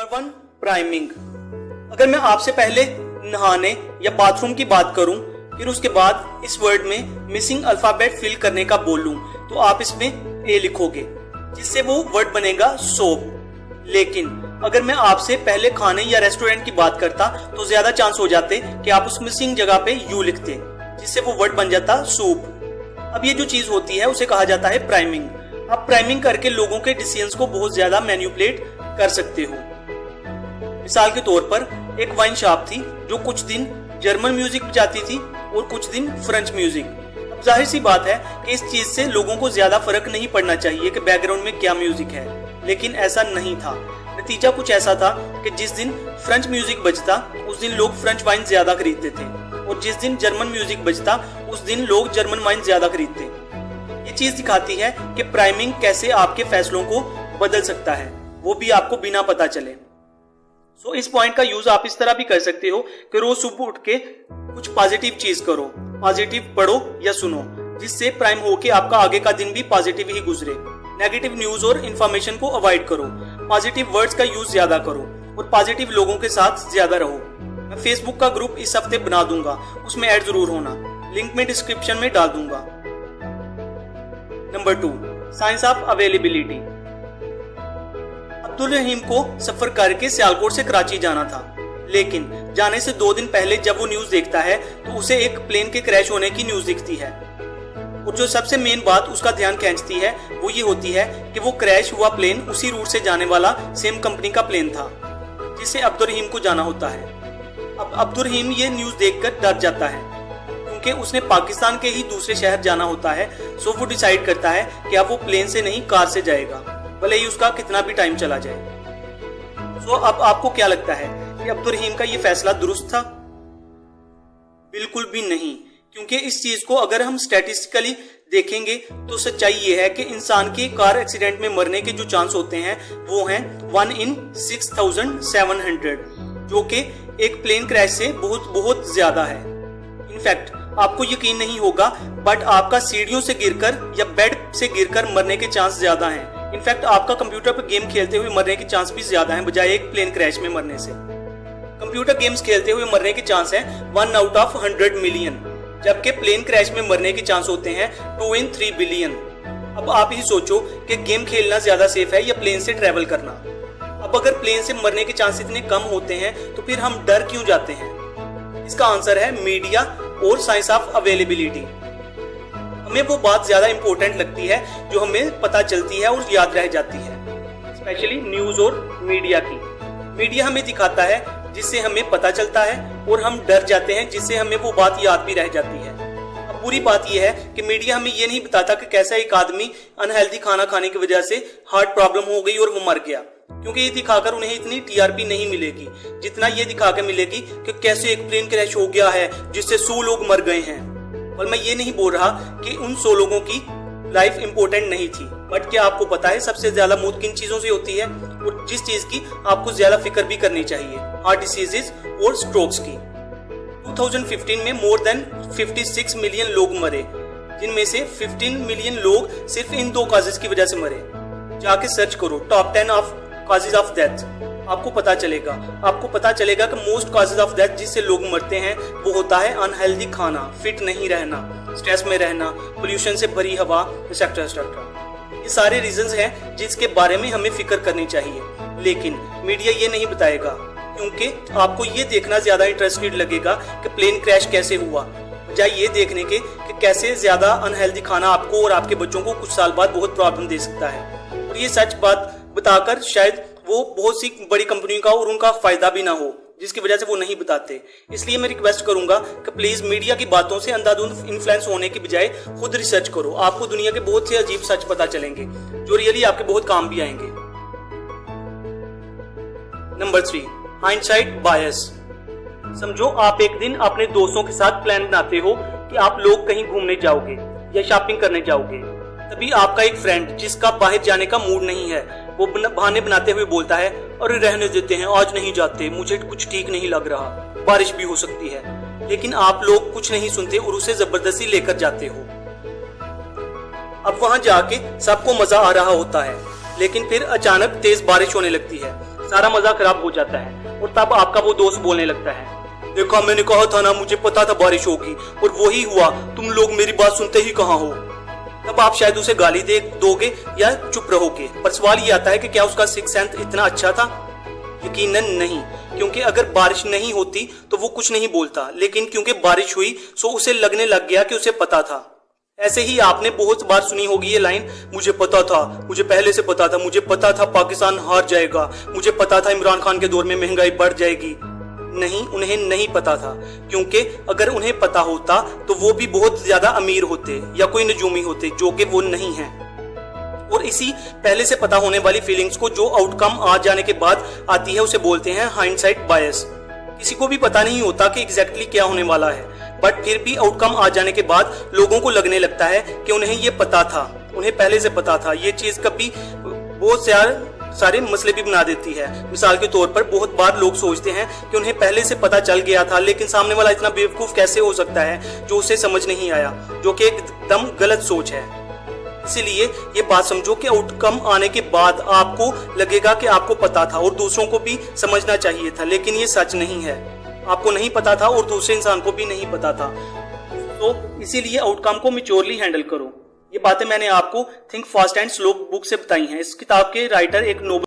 Number 1, priming. अगर मैं आपसे पहले नहाने या बाथरूम की बात करूं, फिर उसके बाद इस वर्ड में मिसिंग अल्फाबेट फिल करने का बोलूं, तो आप इसमें ए लिखोगे, जिससे वो वर्ड बनेगा सोप। लेकिन अगर मैं आपसे पहले खाने या रेस्टोरेंट की बात करता, तो ज्यादा चांस हो जाते कि आप उस मिसिंग जगह पे यू लिखते, जिससे वो वर्ड बन जाता सूप। अब ये जो चीज होती है उसे कहा जाता है प्राइमिंग। आप प्राइमिंग करके लोगों के डिसीजंस को बहुत ज्यादा मैनिपुलेट कर सकते हो। मिसाल के तौर पर एक वाइन शॉप थी जो कुछ दिन जर्मन म्यूजिक बजाती थी और कुछ दिन फ्रेंच म्यूजिक। अब जाहिर सी बात है कि इस चीज से लोगों को ज्यादा फर्क नहीं पड़ना चाहिए कि बैकग्राउंड में क्या म्यूजिक है, लेकिन ऐसा नहीं था। नतीजा कुछ ऐसा था कि जिस दिन फ्रेंच म्यूजिक बजता उस दिन लोग फ्रेंच वाइन ज्यादा खरीदते थे, और जिस दिन जर्मन म्यूजिक बजता उस दिन लोग जर्मन वाइन ज्यादा खरीदते। ये चीज दिखाती है कि प्राइमिंग कैसे आपके फैसलों को बदल सकता है, वो भी आपको बिना पता चले। सो इस पॉइंट का यूज आप इस तरह भी कर सकते हो कि रोज सुबह उठ के कुछ पॉजिटिव चीज करो, पॉजिटिव पढ़ो या सुनो, जिससे प्राइम हो के आपका आगे का दिन भी पॉजिटिव ही गुजरे। नेगेटिव न्यूज और इन्फॉर्मेशन को अवॉइड करो, पॉजिटिव वर्ड्स का यूज ज्यादा करो और पॉजिटिव लोगों के साथ ज्यादा रहो। मैं फेसबुक का ग्रुप इस हफ्ते बना दूंगा, उसमें ऐड जरूर होना, लिंक में डिस्क्रिप्शन में डाल दूंगा। Number 2, science of availability. Abdul Rahim को सफर करके सियालकोट से कराची जाना था, लेकिन जाने से 2 दिन पहले जब वो न्यूज देखता है तो उसे एक प्लेन के क्रैश होने की न्यूज दिखती है। और जो सबसे मेन बात उसका ध्यान खींचती है वो ये होती है कि वो क्रैश हुआ प्लेन उसी रूट से जाने वाला सेम कंपनी का प्लेन था जिससे अब्दुल रहीम को जाना होता है। अब अब्दुल रहीम ये न्यूज देखकर डर जाता है, क्योंकि उसने पाकिस्तान के ही दूसरे शहर जाना होता है। सो वो डिसाइड करता है कि अब वो प्लेन से नहीं कार से जाएगा, भले ही उसका कितना भी टाइम चला जाए। सो अब आपको क्या लगता है कि अब्दुल रहीम का ये फैसला दुरुस्त था? बिल्कुल भी नहीं, क्योंकि इस चीज को अगर हम स्टैटिस्टिकली देखेंगे तो सच्चाई ये है कि इंसान के कार एक्सीडेंट में मरने के जो चांस होते हैं वो हैं 1 in 6700, जो कि एक प्लेन क्रैश से बहुत ज्यादा है। इनफैक्ट आपको यकीन नहीं होगा, बट आपका सीढ़ियों से गिरकर या बेड से गिरकर मरने के चांस ज्यादा हैं। इनफैक्ट आपका कंप्यूटर पर गेम खेलते हुए मरने के चांस भी ज्यादा हैं बजाय एक प्लेन क्रैश में मरने से। कंप्यूटर गेम्स खेलते हुए मरने के चांस हैं 1 out of 100 million, जबकि प्लेन क्रैश में मरने के चांस होते हैं 2 in 3 billion। अब आप ही सोचो कि गेम खेलना ज्यादा सेफ है या प्लेन से ट्रेवल करना। अब अगर प्लेन से मरने के चांस इतने कम होते हैं तो फिर हम डर क्यों जाते हैं? इसका आंसर है मीडिया और साइंस ऑफ अवेलेबिलिटी। हमें वो बात ज्यादा इंपॉर्टेंट लगती है जो हमें पता चलती है और याद रह जाती है, स्पेशली न्यूज और मीडिया की। मीडिया हमें दिखाता है जिससे हमें पता चलता है, और हम डर जाते हैं जिससे हमें वो बात याद भी रह जाती है। अब बुरी बात यह है कि मीडिया हमें ये नहीं बताता कि कैसा एक आदमी अनहेल्दी खाना खाने की वजह से हार्ट प्रॉब्लम हो गई और वो मर गया, क्योंकि ये दिखाकर उन्हें इतनी टीआरपी नहीं मिलेगी जितना ये दिखा के मिलेगी कि कैसे एक प्लेन क्रैश हो गया है जिससे 100 लोग मर गए हैं। और मैं ये नहीं बोल रहा कि उन 100 लोगों की लाइफ इंपॉर्टेंट नहीं थी, बट क्या आपको पता है सबसे ज्यादा मौत किन चीजों से होती है, और जिस चीज की आपको ज्यादा फिक्र भी करनी चाहिए? हार्ट डिसीजेस और स्ट्रोक्स की। 2015 में मोर देन 56 मिलियन लोग मरे, जिनमें से 15 मिलियन लोग सिर्फ इन 2 काजेस की वजह से मरे। जाके सर्च करो top 10 of causes of death, आपको पता चलेगा कि मोस्ट काजेस ऑफ डेथ जिससे लोग मरते हैं वो होता है अनहेल्दी खाना, फिट नहीं रहना, स्ट्रेस में रहना, पोल्यूशन से भरी हवा, एक्सेट्रा। ये सारे रीजंस हैं जिसके बारे में हमें फिक्र करनी चाहिए, लेकिन मीडिया ये नहीं बताएगा, क्योंकि आपको ये देखना ज्यादा इंटरेस्टेड लगेगा कि प्लेन क्रैश कैसे हुआ, बजाय ये देखने के कि कैसे ज्यादा अनहेल्दी खाना आपको और आपके बच्चों को कुछ साल बाद बहुत प्रॉब्लम दे सकता है। और ये सच बात बताकर शायद वो बहुत सी बड़ी कंपनियों का और उनका फायदा भी ना हो, जिसकी वजह से वो नहीं बताते। इसलिए मैं रिक्वेस्ट करूंगा कि प्लीज मीडिया की बातों से अंधाधुंध इन्फ्लुएंस होने की बजाय खुद रिसर्च करो। आपको दुनिया के बहुत से अजीब सच पता चलेंगे जो रियली आपके बहुत काम भी आएंगे। नंबर 3, हाइंडसाइट बायस। समझो आप एक दिन अपने दोस्तों के साथ प्लान बनाते हो कि आप लोग कहीं घूमने जाओगे या शॉपिंग करने जाओगे। तभी आपका एक फ्रेंड जिसका बाहर जाने का मूड नहीं है, वो बहाने बनाते हुए बोलता है, अरे रहने देते हैं, आज नहीं जाते, मुझे कुछ ठीक नहीं लग रहा, बारिश भी हो सकती है। लेकिन आप लोग कुछ नहीं सुनते और उसे जबरदस्ती लेकर जाते हो। अब वहां जाके सबको मजा आ रहा होता है, लेकिन फिर अचानक तेज बारिश होने लगती है। सारा मजा खराब हो जाता है और तब आपका वो दोस्त बोलने लगता है, देखा मैंने कहा था ना, मुझे पता था बारिश होगी और वही हुआ, तुम लोग मेरी बात सुनते ही कहाँ हो। तब आप शायद उसे गाली दोगे या चुप रहोगे। पर सवाल ये आता है कि क्या उसका सिक्स सेंस इतना अच्छा था? यकीनन नहीं, क्योंकि अगर बारिश नहीं होती तो वो कुछ नहीं बोलता, लेकिन क्योंकि बारिश हुई सो उसे लगने लग गया कि उसे पता था। ऐसे ही आपने बहुत बार सुनी होगी ये लाइन, मुझे पता था, मुझे पहले से पता था, मुझे पता था पाकिस्तान हार जाएगा, मुझे पता था इमरान खान के दौर में महंगाई बढ़ जाएगी। नहीं, उन्हें नहीं पता था, क्योंकि अगर उन्हें पता होता तो वो भी बहुत ज्यादा अमीर होते या कोई नजूमी होते, जो कि वो नहीं है। और इसी पहले से पता होने वाली फीलिंग्स को जो आउटकम आ जाने के बाद आती है उसे बोलते हैं हाइंडसाइट बायस। किसी को भी पता नहीं होता कि एग्जैक्टली क्या होने वाला है, बट फिर भी आउटकम आ जाने के बाद लोगों को लगने लगता है कि उन्हें ये पता था, उन्हें पहले से पता था। ये चीज कभी बहुत सारे मसले भी बना देती है। मिसाल के तौर पर बहुत बार लोग सोचते हैं कि उन्हें पहले से पता चल गया था, लेकिन सामने वाला इतना बेवकूफ कैसे हो सकता है जो उसे समझ नहीं आया, जो कि एकदम गलत सोच है। इसीलिए ये बात समझो कि आउटकम आने के बाद आपको लगेगा कि आपको पता था और दूसरों को भी समझना चाहिए था, लेकिन ये सच नहीं है। आपको नहीं पता था और दूसरे इंसान को भी नहीं पता था। तो इसीलिए आउटकम को मैच्योरली हैंडल करो। ये बातें मैंने आपको think fast and slow book से बताई हैं। इस किताब के राइटर एक नोबेल